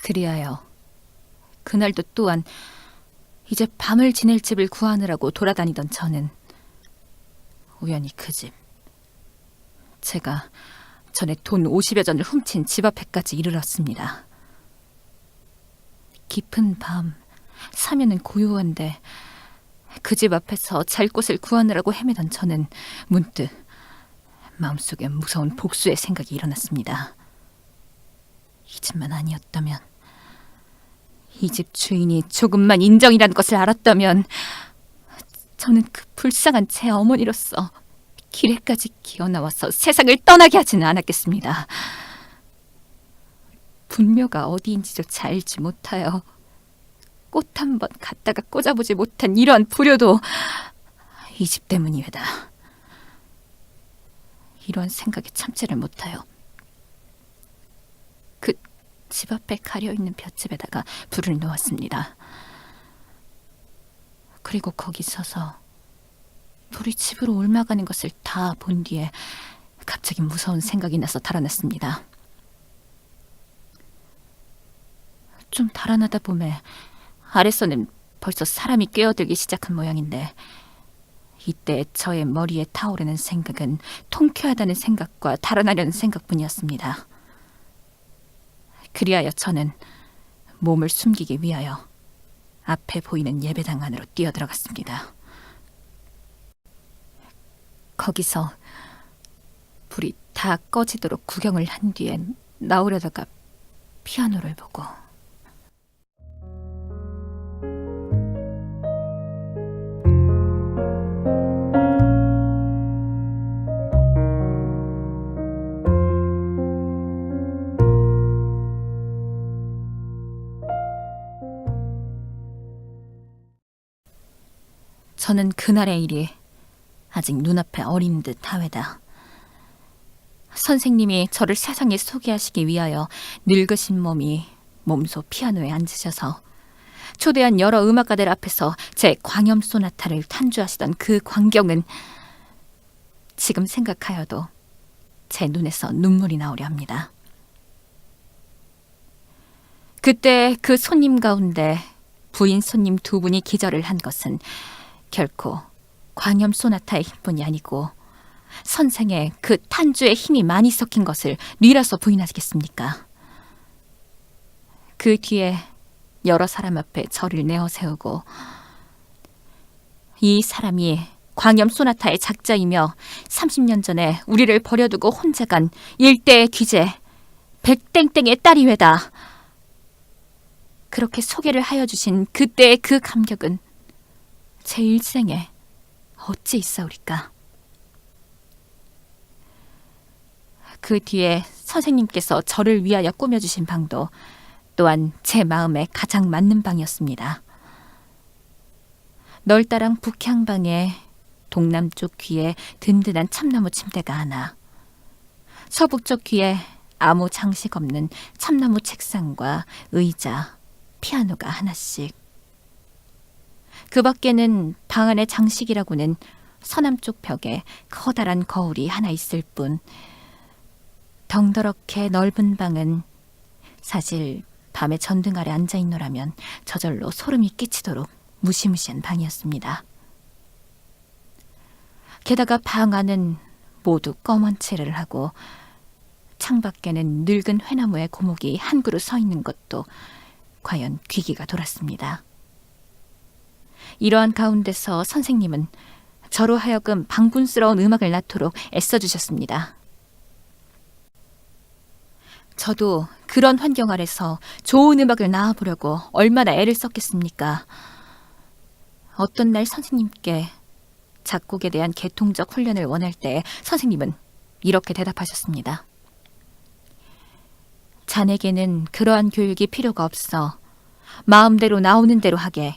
그리하여 그날도 또한 이제 밤을 지낼 집을 구하느라고 돌아다니던 저는 우연히 그 집, 제가 전에 돈 50여 전을 훔친 집 앞에까지 이르렀습니다. 깊은 밤, 사면은 고요한데 그 집 앞에서 잘 곳을 구하느라고 헤매던 저는 문득 마음속에 무서운 복수의 생각이 일어났습니다. 이 집만 아니었다면, 이 집 주인이 조금만 인정이라는 것을 알았다면 저는 그 불쌍한 제 어머니로서 길에까지 기어나와서 세상을 떠나게 하지는 않았겠습니다. 분묘가 어디인지조차 알지 못하여 꽃 한 번 갖다가 꽂아보지 못한 이러한 불효도 이 집 때문이외다. 이러한 생각에 참지를 못하여 그 집 앞에 가려있는 볏집에다가 불을 놓았습니다. 그리고 거기 서서 불이 집으로 옮아가는 것을 다 본 뒤에 갑자기 무서운 생각이 나서 달아났습니다. 좀 달아나다 보면 아래서는 벌써 사람이 깨어들기 시작한 모양인데, 이때 저의 머리에 타오르는 생각은 통쾌하다는 생각과 달아나려는 생각뿐이었습니다. 그리하여 저는 몸을 숨기기 위하여 앞에 보이는 예배당 안으로 뛰어들어갔습니다. 거기서 불이 다 꺼지도록 구경을 한 뒤에 나오려다가 피아노를 보고 저는 그날의 일이 아직 눈앞에 어린 듯 하외다. 선생님이 저를 세상에 소개하시기 위하여 늙으신 몸이 몸소 피아노에 앉으셔서 초대한 여러 음악가들 앞에서 제 광염 소나타를 탄주하시던 그 광경은 지금 생각하여도 제 눈에서 눈물이 나오려 합니다. 그때 그 손님 가운데 부인 손님 두 분이 기절을 한 것은 결코 광염 소나타의 힘뿐이 아니고 선생의 그 탄주의 힘이 많이 섞인 것을 뉘라서 부인하시겠습니까? 그 뒤에 여러 사람 앞에 저를 내어 세우고 이 사람이 광염 소나타의 작자이며 30년 전에 우리를 버려두고 혼자 간 일대의 귀재 백땡땡의 딸이외다. 그렇게 소개를 하여 주신 그때의 그 감격은 제 일생에 어찌 있사오리까. 그 뒤에 선생님께서 저를 위하여 꾸며주신 방도 또한 제 마음에 가장 맞는 방이었습니다. 널따랑 북향방에 동남쪽 귀에 든든한 참나무 침대가 하나, 서북쪽 귀에 아무 장식 없는 참나무 책상과 의자, 피아노가 하나씩, 그 밖에는 방 안의 장식이라고는 서남쪽 벽에 커다란 거울이 하나 있을 뿐, 덩더럽게 넓은 방은 사실 밤에 전등 아래 앉아있노라면 저절로 소름이 끼치도록 무시무시한 방이었습니다. 게다가 방 안은 모두 검은 칠을 하고 창밖에는 늙은 회나무의 고목이 한 그루 서 있는 것도 과연 귀기가 돌았습니다. 이러한 가운데서 선생님은 저로 하여금 방분스러운 음악을 낳도록 애써주셨습니다. 저도 그런 환경 아래서 좋은 음악을 낳아보려고 얼마나 애를 썼겠습니까? 어떤 날 선생님께 작곡에 대한 계통적 훈련을 원할 때 선생님은 이렇게 대답하셨습니다. 자네에게는 그러한 교육이 필요가 없어. 마음대로 나오는 대로 하게.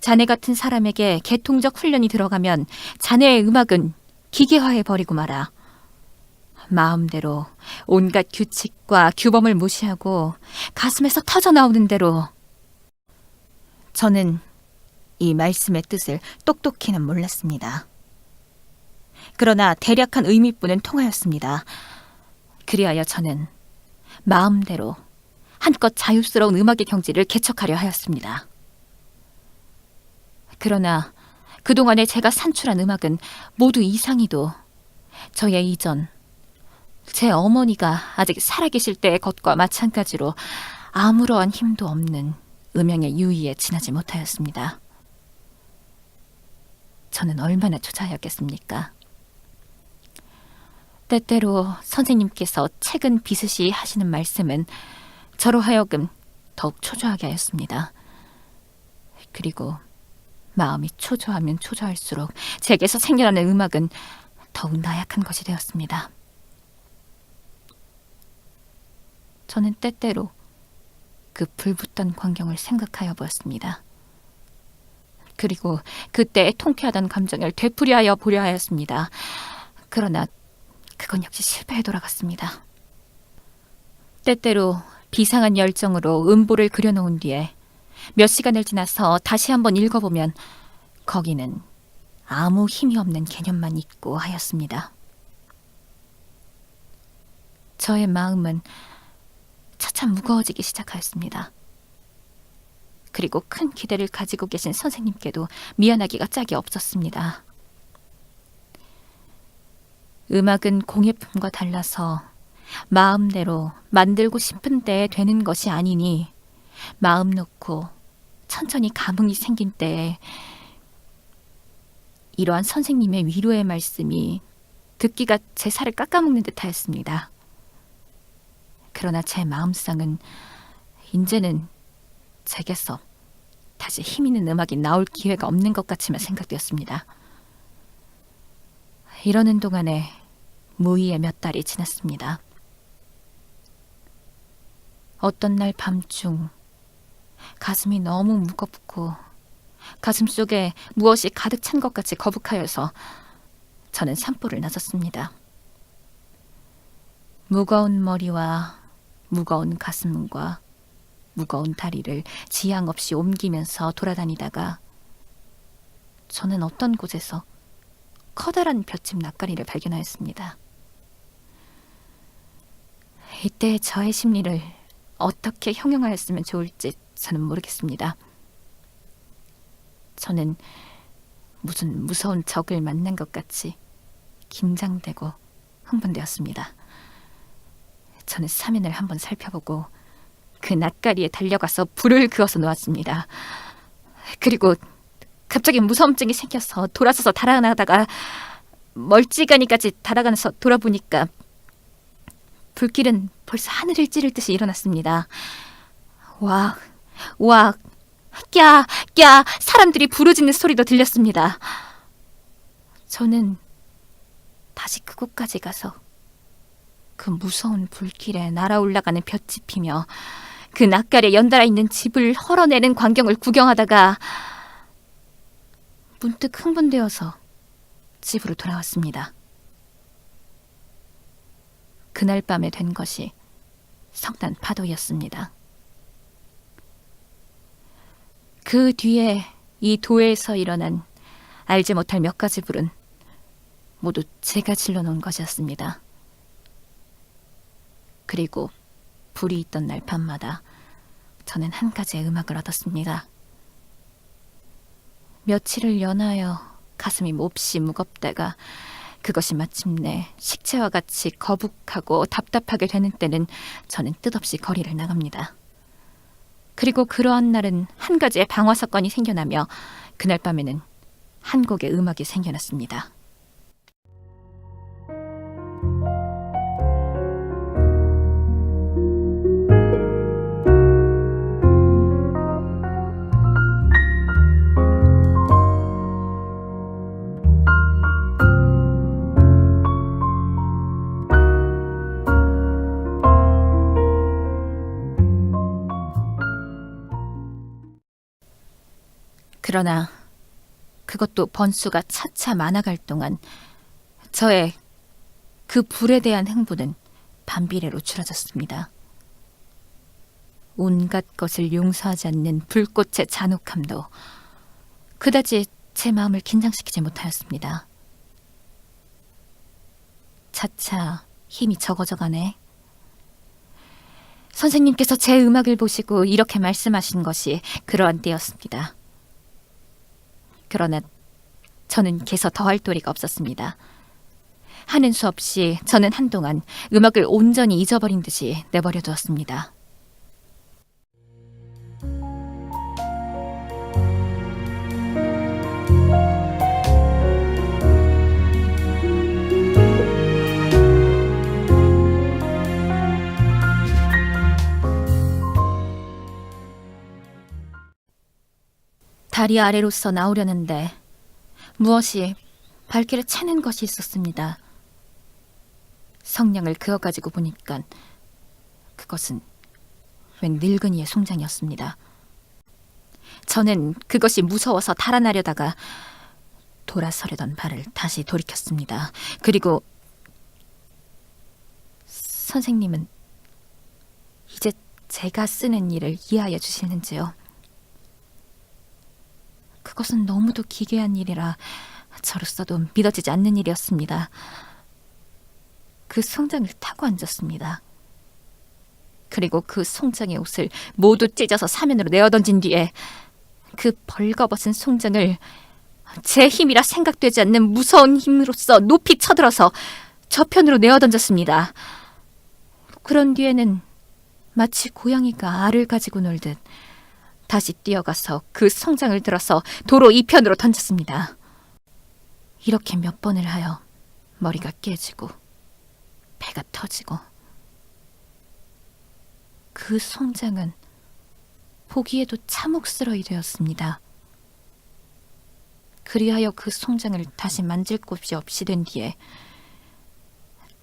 자네 같은 사람에게 계통적 훈련이 들어가면 자네의 음악은 기계화해버리고 말아. 마음대로 온갖 규칙과 규범을 무시하고 가슴에서 터져나오는 대로. 저는 이 말씀의 뜻을 똑똑히는 몰랐습니다. 그러나 대략한 의미뿐은 통하였습니다. 그리하여 저는 마음대로 한껏 자유스러운 음악의 경지를 개척하려 하였습니다. 그러나 그동안에 제가 산출한 음악은 모두 이상이도 저의 이전, 제 어머니가 아직 살아계실 때의 것과 마찬가지로 아무러한 힘도 없는 음향의 유의에 지나지 못하였습니다. 저는 얼마나 초자하였겠습니까? 때때로 선생님께서 책은 비스시 하시는 말씀은 저로 하여금 더욱 초조하게 하였습니다. 그리고 마음이 초조하면 초조할수록 제게서 생겨나는 음악은 더욱 나약한 것이 되었습니다. 저는 때때로 그 불붙던 광경을 생각하여 보았습니다. 그리고 그때의 통쾌하던 감정을 되풀이하여 보려 하였습니다. 그러나 그건 역시 실패에 돌아갔습니다. 때때로 비상한 열정으로 음보를 그려놓은 뒤에 몇 시간을 지나서 다시 한번 읽어보면 거기는 아무 힘이 없는 개념만 있고 하였습니다. 저의 마음은 차차 무거워지기 시작하였습니다. 그리고 큰 기대를 가지고 계신 선생님께도 미안하기가 짝이 없었습니다. 음악은 공예품과 달라서 마음대로 만들고 싶은 때에 되는 것이 아니니 마음 놓고 천천히 감흥이 생긴 때에 이러한 선생님의 위로의 말씀이 듣기가 제 살을 깎아먹는 듯하였습니다. 그러나 제 마음상은 이제는 제게서 다시 힘있는 음악이 나올 기회가 없는 것 같이만 생각되었습니다. 이러는 동안에 무의의 몇 달이 지났습니다. 어떤 날 밤중 가슴이 너무 무겁고 가슴 속에 무엇이 가득 찬 것 같이 거북하여서 저는 산보를 나섰습니다. 무거운 머리와 무거운 가슴과 무거운 다리를 지양 없이 옮기면서 돌아다니다가 저는 어떤 곳에서 커다란 볏짚 낯가리를 발견하였습니다. 이때 저의 심리를 어떻게 형용하였으면 좋을지 저는 모르겠습니다. 저는 무슨 무서운 적을 만난 것 같이 긴장되고 흥분되었습니다. 저는 사면을 한번 살펴보고 그 낯가리에 달려가서 불을 그어서 놓았습니다. 그리고 갑자기 무서움증이 생겨서 돌아서서 달아나다가 멀찌감이까지 달아가면서 돌아보니까 불길은 벌써 하늘을 찌를 듯이 일어났습니다. 왁, 왁, 꺄, 꺄 사람들이 부르짖는 소리도 들렸습니다. 저는 다시 그곳까지 가서 그 무서운 불길에 날아올라가는 볏짚이며 그 낯가리에 연달아 있는 집을 헐어내는 광경을 구경하다가 문득 흥분되어서 집으로 돌아왔습니다. 그날 밤에 된 것이 성난 파도였습니다. 그 뒤에 이 도에서 일어난 알지 못할 몇 가지 불은 모두 제가 질러놓은 것이었습니다. 그리고 불이 있던 날 밤마다 저는 한 가지의 음악을 얻었습니다. 며칠을 연하여 가슴이 몹시 무겁다가 그것이 마침내 식체와 같이 거북하고 답답하게 되는 때는 저는 뜻없이 거리를 나갑니다. 그리고 그러한 날은 한 가지의 방화 사건이 생겨나며 그날 밤에는 한 곡의 음악이 생겨났습니다. 그러나 그것도 번수가 차차 많아갈 동안 저의 그 불에 대한 흥분은 반비례로 줄어졌습니다. 온갖 것을 용서하지 않는 불꽃의 잔혹함도 그다지 제 마음을 긴장시키지 못하였습니다. 차차 힘이 적어져가네. 선생님께서 제 음악을 보시고 이렇게 말씀하신 것이 그러한 때였습니다. 그러나 저는 개서 더할 도리가 없었습니다. 하는 수 없이 저는 한동안 음악을 온전히 잊어버린 듯이 내버려 두었습니다. 다리 아래로서 나오려는데 무엇이 발길을 채는 것이 있었습니다. 성냥을 그어가지고 보니까 그것은 웬 늙은이의 송장이었습니다. 저는 그것이 무서워서 달아나려다가 돌아서려던 발을 다시 돌이켰습니다. 그리고 선생님은 이제 제가 쓰는 일을 이해하여 주시는지요? 그것은 너무도 기괴한 일이라 저로서도 믿어지지 않는 일이었습니다. 그 송장을 타고 앉았습니다. 그리고 그 송장의 옷을 모두 찢어서 사면으로 내어던진 뒤에 그 벌거벗은 송장을 제 힘이라 생각되지 않는 무서운 힘으로써 높이 쳐들어서 저편으로 내어던졌습니다. 그런 뒤에는 마치 고양이가 알을 가지고 놀듯 다시 뛰어가서 그 송장을 들어서 도로 이편으로 던졌습니다. 이렇게 몇 번을 하여 머리가 깨지고 배가 터지고 그 송장은 보기에도 참혹스러이 되었습니다. 그리하여 그 송장을 다시 만질 곳이 없이 된 뒤에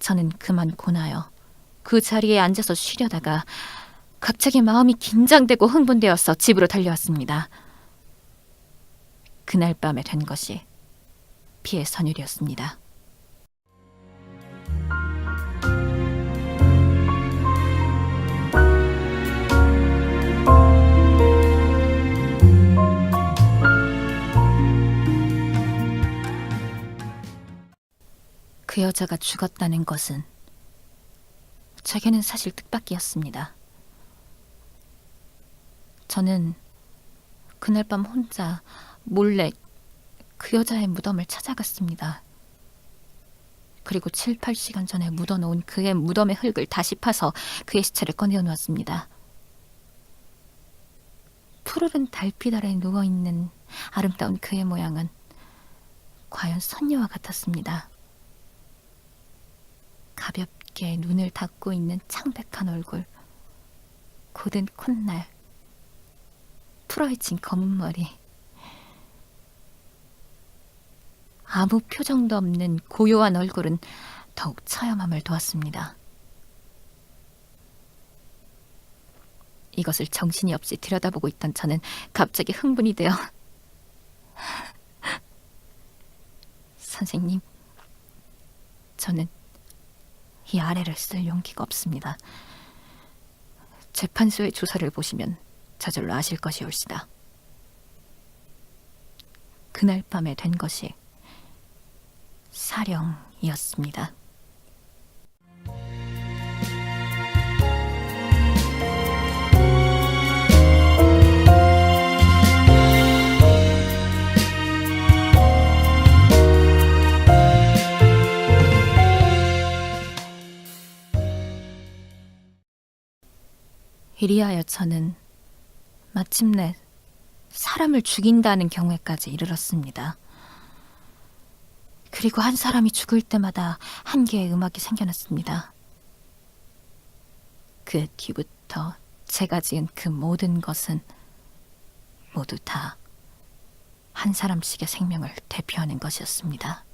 저는 그만 고나요 그 자리에 앉아서 쉬려다가 갑자기 마음이 긴장되고 흥분되어서 집으로 달려왔습니다. 그날 밤에 된 것이 피해 선율이었습니다. 그 여자가 죽었다는 것은 제게는 사실 뜻밖이었습니다. 저는 그날 밤 혼자 몰래 그 여자의 무덤을 찾아갔습니다. 그리고 7, 8시간 전에 묻어놓은 그의 무덤의 흙을 다시 파서 그의 시체를 꺼내어 놓았습니다. 푸르른 달빛 아래 누워있는 아름다운 그의 모양은 과연 선녀와 같았습니다. 가볍게 눈을 닫고 있는 창백한 얼굴, 곧은 콧날, 풀어헤친 검은 머리, 아무 표정도 없는 고요한 얼굴은 더욱 처염함을 도왔습니다. 이것을 정신이 없이 들여다보고 있던 저는 갑자기 흥분이 되어 선생님, 저는 이 아래를 쓸 용기가 없습니다. 재판소의 조서를 보시면 저절로 아실 것이올시다. 그날 밤에 된 것이 사령이었습니다. 이리하여 저는 마침내 사람을 죽인다는 경우에까지 이르렀습니다. 그리고 한 사람이 죽을 때마다 한 개의 음악이 생겨났습니다. 그 뒤부터 제가 지은 그 모든 것은 모두 다 한 사람씩의 생명을 대표하는 것이었습니다.